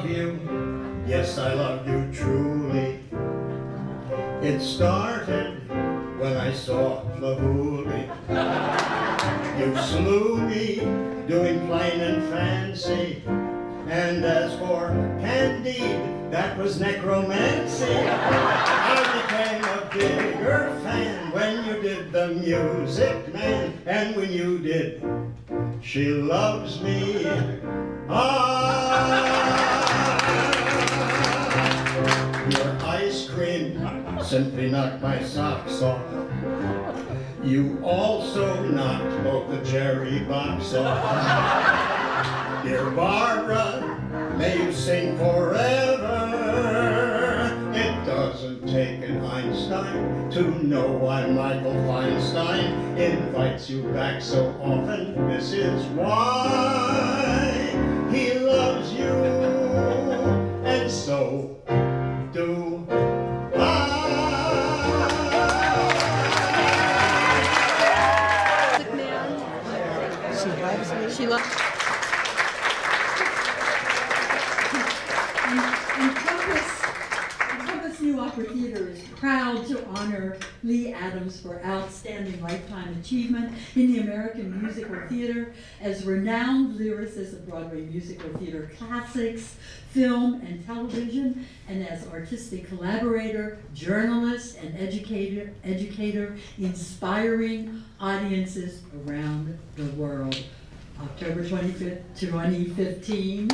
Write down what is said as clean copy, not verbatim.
love you, yes, I love you truly. It started when I saw Lahuli. You slew me, doing plain and fancy. And as for Candide, that was necromancy. I became a bigger fan when you did the Music Man. And when you did, She Loves Me. Your ice cream simply knocked my socks off. You also knocked both the cherry box off. Dear Barbara, may you sing forever. It doesn't take an Einstein to know why Michael Feinstein invites you back so often. This is why he loves you, and so do I. She loves me. She loves. Encompass New Opera Theater is proud to honor Lee Adams for outstanding lifetime achievement in the American musical theater as renowned lyricist of Broadway musical theater classics, film, and television, and as artistic collaborator, journalist, and educator inspiring audiences around the world. October 25th, 2015.